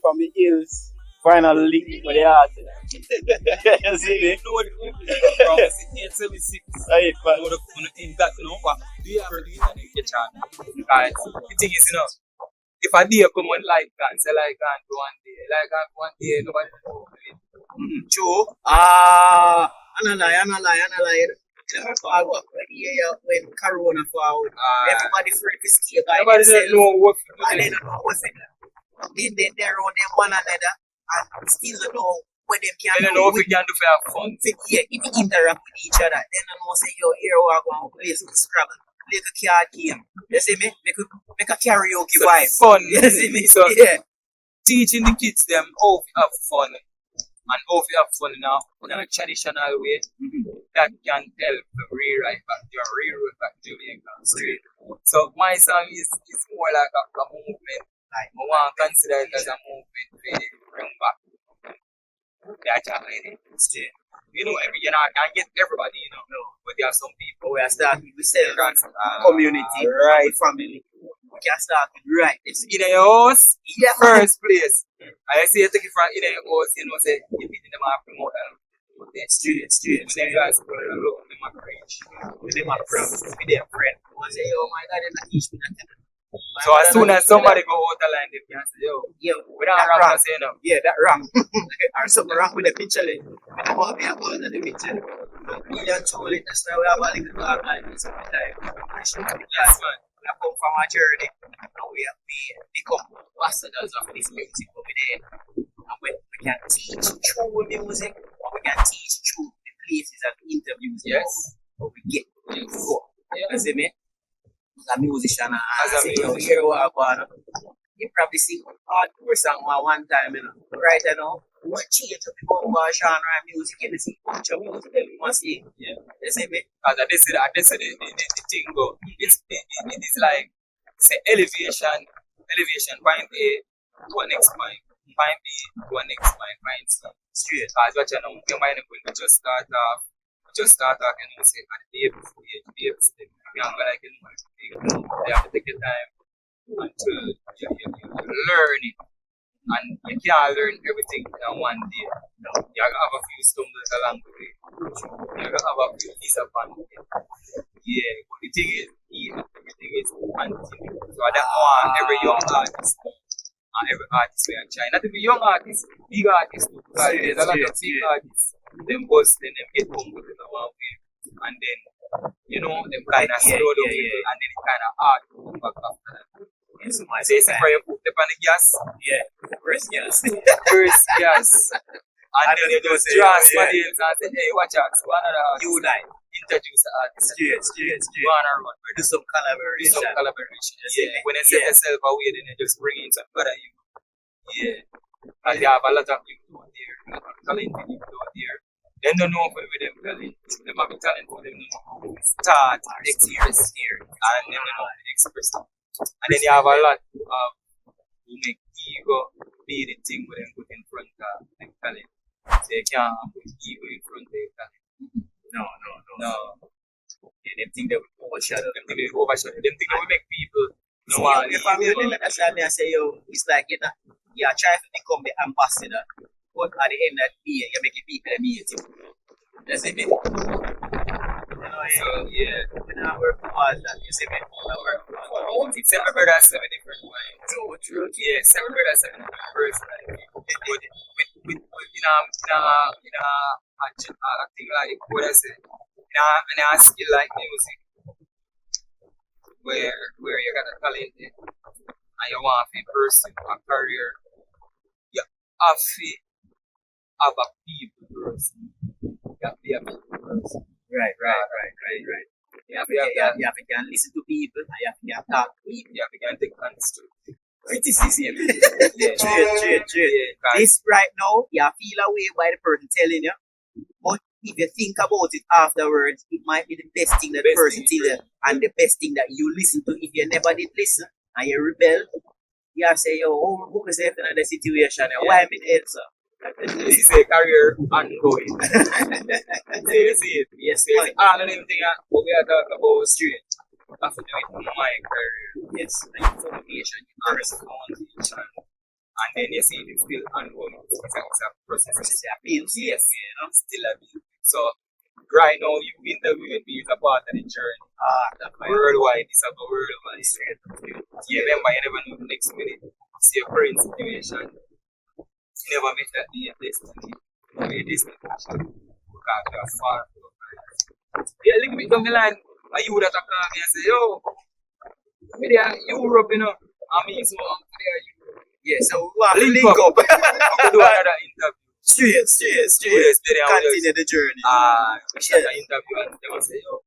from the hills. Finally, for the heart. You see me? know what from 876. Right, man. What in that, what do you have to do in the kitchen? Because the thing is, if a day come on like that, say like that one day, nobody will do it. True. I'm not lying. I work when Corona forward. Everybody free to stay by Nobody themselves. don't know what to And they do. don't know what's in there. They're on them one another and still don't know what them can They don't do. know if we can do for have fun. Yeah, if we interact with each other, then I know say, yo, here we are going to play some Scrabble. Play a card game. You see me? Make a karaoke So vibe. fun. You see me? So Yeah. teaching the kids them how to have fun. And how to have fun now in a traditional way that can help them rewrite back Jamaica. So my song is more like a movement. Like I want to consider it as a movement to bring back that Jamaican. I can't get everybody, but there are some people We are starting with self, who community, right. family. We can start with right. In a house, Yeah. first place. I see you take it from in a house, say, you need them to promote them. Straight. Then you guys go and look at them and preach. With them, my friends, with their friend. One say, yo, my God, they're not teach me nothing. So as soon as somebody go out the line, they can say, yo, Yo, we don't that wrong wrong. to say no. Yeah, that wrong. Or something wrong with the picture. Like. We don't want to be about the picture. We don't told it. That's why we have a little talk like this all the time. Yes, man. We have come from a journey. And we have become ambassadors of this music over there. And we can teach through music. And we can teach through the places and interviews. Yes. But we get Yes. go. Yeah. You see me? As a musician, As a musician. here we are, man. You probably see hardcore song one time, right now. What change up the bumper genre and music, you see, bunch of music that we must see. Yeah. You see me? Because this is the thing go. It is like say elevation, point A to a next point B to a next point C. Straight. Because what you know, your mind when we just start off, say at the baby step. You know, like you have to take your time until you learn it. And you can't learn everything in one day. You have a few stumbles along the way. You have a few disappointments. Yeah, but the thing is, everything is continuing. So I don't want every young artist and every artist we are trying. Not every young artist, big artists too. Because there's a lot of big artists. Them bust, then them get humble in one way. And then, them kind of slow down a little, and then it kind of hard to come back after that. Yes, I say, for you put them on the gas. Yeah. First, yes. First gas. And then you just draw somebody else and say, hey, watch out. So another artist. You like. Introduce the artist. Straight. Go on and run. Do some collaboration. Yeah. When they set themselves away, then they just bring in some other you. Yeah. And they have a lot of people out there. A lot of talented people out there. They don't know what with them talent. Them have a talent for them. Start, express here. And then they know how to express it. And then you have a lot of who make ego be the thing with them put in front of them talent. So you can't put ego in front of their talent. No. Yeah, them think they will overshadow. Them think they overshadow. Them think they will make people So, know how if I'm really understand me, I say, yo, it's like, try to become the ambassador. But at the end of the day, you're making people meet you. You see me? So, yeah. When I work towards that, you see me? I work towards It's every brother has 7 different ways. True. Yeah, 7 brothers, 7 different personalities. With a thing like, what I say, in a skill like music, where you got a talent and you want to pursue a career, you have to have a people person. You have to be a people person. Right. You have to can listen to people, and you have to can talk to people. You have to take constructive Criticism. Yeah. True. Yeah, This right now, you feel away by the person telling you. But if you think about it afterwards, it might be the best thing that the person tell you, and the best thing that you listen to. If you never did listen and you rebel, you say, yo, who is in the situation? Why am I answer? this is a career ongoing. So you see it. Yes, So all of them things what we are talking about straight. I have to do it in my career. yes. The information, you correspond to each other. And then you see it's still ongoing. It's a process. It's a build, yes. Still a build. So right now you interview me is a part of the journey. Worldwide, it's a worldwide. You remember you never know the next minute. See your current situation. You never make that be a destiny. Be a destination. Because you are far from it. Yeah, look me down the line. And you would have come me and say, yo, me there Europe, you know. I mean, so I'm there. Yeah, so we want to link up. We do another interview. Straight. Continue the journey. We share an interview and they will say, yo,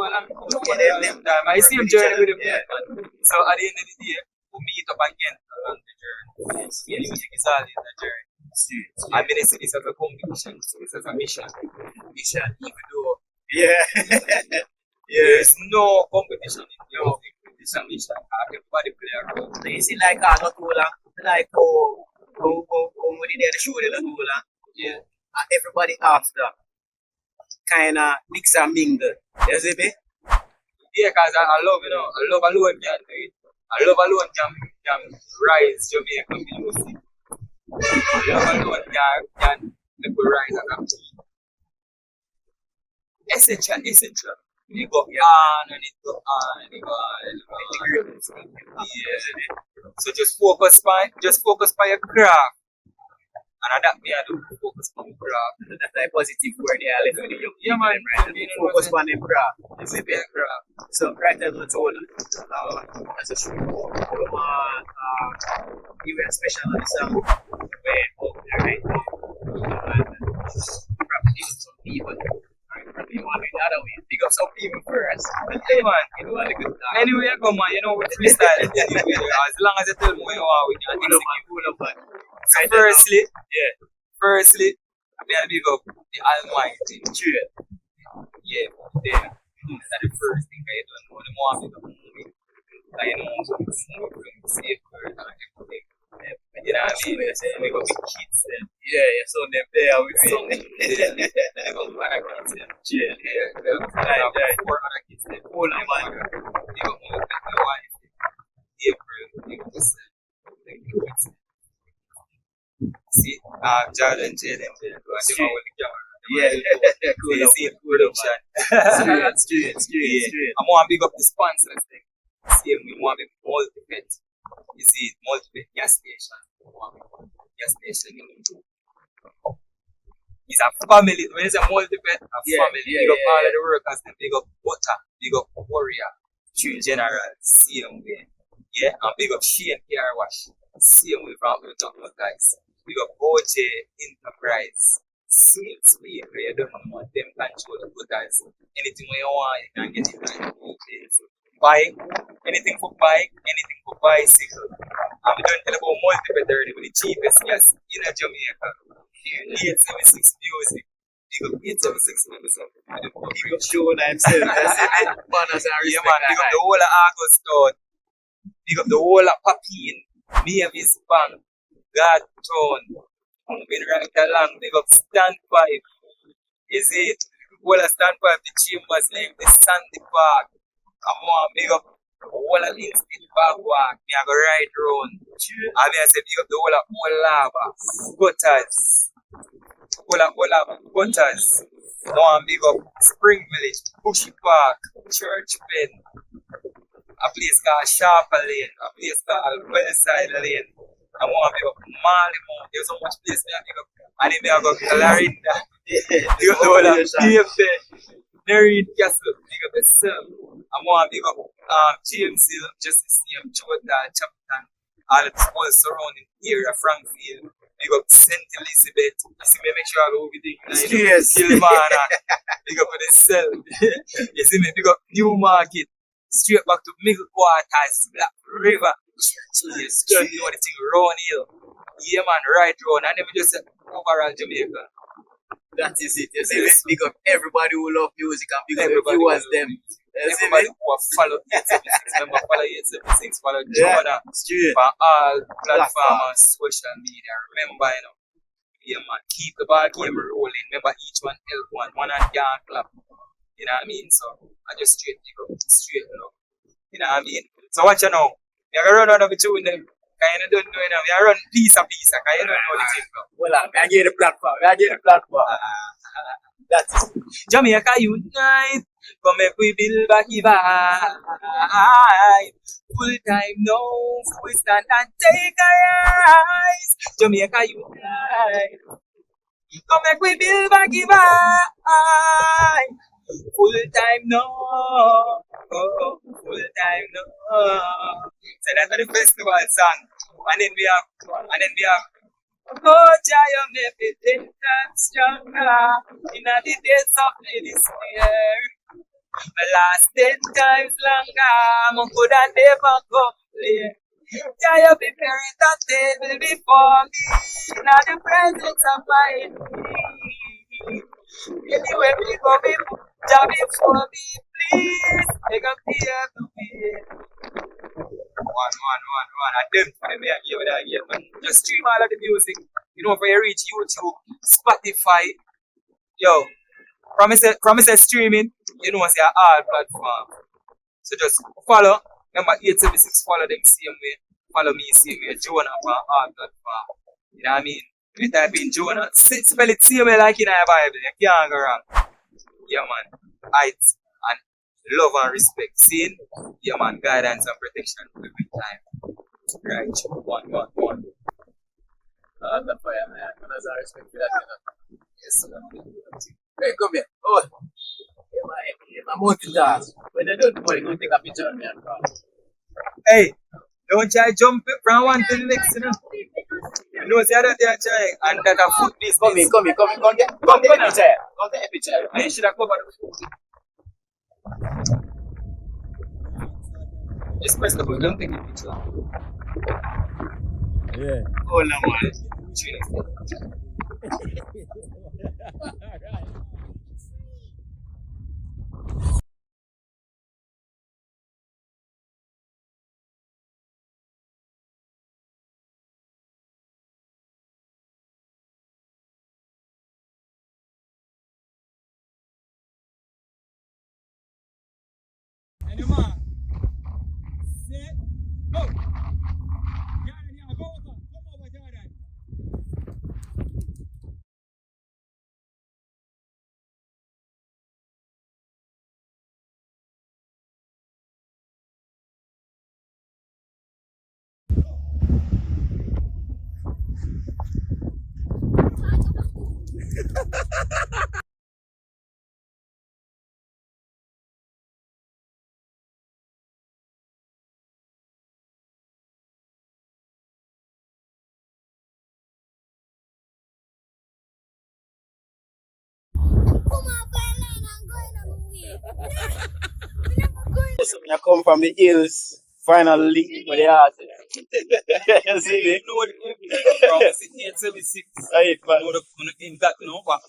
I'm them time. I see him journey with him. Yeah. So at the end of the day, we meet up again along the journey. Yes. Yeah, music is all in the journey. I mean, it's as a competition, it's as a mission. Even though there's no competition in music. It's a mission. Everybody play a role. So you see, like, not too long, like, when they did the show, they don't too long. Yeah. Everybody after kind of mix and mingle. You see me? Yeah, because I love, you know, I love alone can do it. I love alone can rise Jamaican music. I love alone can make we rise as a team. Essential. You go on and it go on and it go on. Yeah. So just focus on your craft. And that me I do focus on the craft. That's a positive word there. Yeah, man. Focus on the craft. It's a big craft. So right as we told as a show, you were special on the song where right now. Probably some people. You want it the other way. Pick up some people first. Hey man, you know what a good time. Anyway, I come on, you know, with freestyle. As long as you tell me where you are, we can execute. So firstly, I'm gonna big up the Almighty. True. Yeah, there. That's the first thing I don't know. The more I big up the movie, I know from safe word and everything. You know what I mean? Big up the kids then. Yeah, so them there with me. So big up other kids then. Yeah, 4 other kids then. Hold on, man. Big up my wife. April, big up yourself. Thank you. See, Jordan, Jaden, yeah, cool. See, production. Straight. I want to big up the sponsors. See, we want to be multi-pet. You see, multi-pet gas station. Gas station. It's a family. When it's a multi-pet, a family. Big up all of the workers. Big up Butter. Big up Warrior. General. Same way. Yeah, and big up Shane Car Wash. Same way from the top of guys. Big up OJ Enterprise. Sweet, where you don't know them control the guys. Anything where you want, you can get it on OJ's. Bike, anything for bike, anything for bicycle. And we don't tell about multi-pet already, but the cheapest gas in Jamaica. 876Muzik. Big up 876Muzik. Big up Jonha himself. That's it. Banners and respect. Yeah, man. Big up the whole of Argos Town. Big up the whole of Papine. Mavis Bank. God Town. Been right along. Big up Stand 5. Is it? Whole of Stand 5, the Chambers name, the Sandy Park. I'm going to big up the whole of Linstead Park Walk. Me I go ride round. I mean I say big up the whole of Lava. Gutters. Gutters. Now I'm big up Spring Village, Bushy Park, Church Bend, a place called Sharper Lane, a place called Westside Lane. I want to big up Marlimount. There's so much place me I big up. And then I go Clarinda. Big up the whole of PFA. Nerine Castle. Big up yourself. I want to big up James Hill, Justice CM, Jordan, Chapman, all the whole surrounding area, Frankfield. Big up St. Elizabeth. You see me, make sure I go over there. Yes. Kilmana. Big up for the cell. You see me, big up Newmarket. Straight back to Middle Quarters, Black River. Yes, you know the thing, Round Hill. Yeah, man, right round. And then we just say overall Jamaica. That is it. You see me, big up everybody who love music and big up everybody who has them. Everybody who have followed 876, remember follow 876, follow Jonha for all platforms and social media. Remember, you know, yeah, man, keep the ball game rolling. Remember, each one help one and can't clap. You know what I mean? So I just straight, you know. You know what I mean? So watch you now. You're gonna run out of the tune them. Cause you don't know, you know, we run piece a piece, cause you don't know the thing, bro. Well, I get the platform. I get the platform. That's it. Jamaica unite, come make we build back the vibe. Full time now, we stand and take a rise. Jamaica unite, come make we build back the vibe. Full time now, oh, full time now. So that's the festival song, and then we have. Oh, Jaya, make it 10 times stronger in the days of the despair. The last 10 times longer, I could have never complain. Jaya, prepare it a table before me, in the presence of my enemy. Anyway, we go before, Jah before me, please, make up the earth to be. One. I don't for them here, man. Just stream all of the music. You know, for you reach YouTube, Spotify. Yo, promise streaming, you know, it's all platform. So just follow. Number 876, follow them same way. Follow me same way. Jonha on all platform. You know what I mean? You type in Jonha, spell it same way like in our Bible. You can't go wrong. Yeah, man. Height and love and respect. Sin, yeah, man. Guidance and protection every time. Right. One. The fire, man. That's our respect for that. Yes, sir. Hey, come here. Oh, yeah, my multitask. When they don't want to take a picture of me and call. Hey, don't try jump from one to the next, you know. You know, see, I don't try, and that a food business. Come here. Come get a picture. Come get a picture. And you should have covered the food. Just press the button, don't take the picture. Yeah. Oh, no, man. And your man, set, go. Jordan, yeah, go over. Come over, Jordan. I come from the hills, finally, for the art. You see me? You know what? From 876. Right, man. You know the impact, you know what?